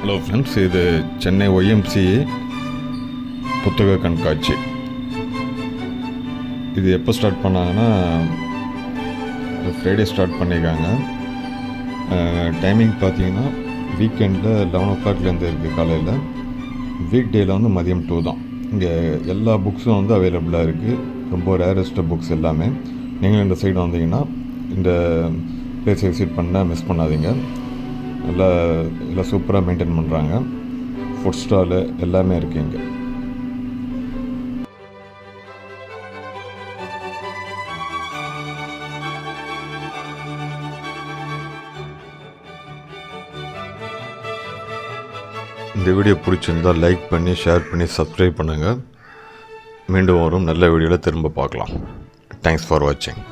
Hello friends, இது Chennai YMCA புத்தக கண்காட்சி. இது எப்போ ஸ்டார்ட் பண்ணாங்கன்னா ஃப்ரைடே ஸ்டார்ட் பண்ணியிருக்காங்க. டைமிங் பார்த்தீங்கன்னா வீக்கெண்டில் 11 o'clockலேருந்து இருக்குது காலையில். வீக் டேயில் வந்து மதியம் 2 தான். இங்கே எல்லா புக்ஸும் வந்து அவைலபிளாக இருக்குது. ரொம்ப ரேரஸ்ட்டு புக்ஸ் எல்லாமே. நீங்கள் இந்த சைடு வந்தீங்கன்னா இந்த பிளேஸை விசிட் பண்ண மிஸ் பண்ணாதீங்க. எல்லாம் சூப்பராக மெயின்டைன் பண்ணுறாங்க. ஃபுட் ஸ்டாலு எல்லாமே இருக்குது இங்கே. இந்த வீடியோ பிடிச்சிருந்தால் லைக் பண்ணி ஷேர் பண்ணி சப்ஸ்கிரைப் பண்ணுங்கள். மீண்டும் வரும் நல்ல வீடியோவில் திரும்ப பார்க்கலாம். தேங்க்ஸ் ஃபார் வாட்சிங்.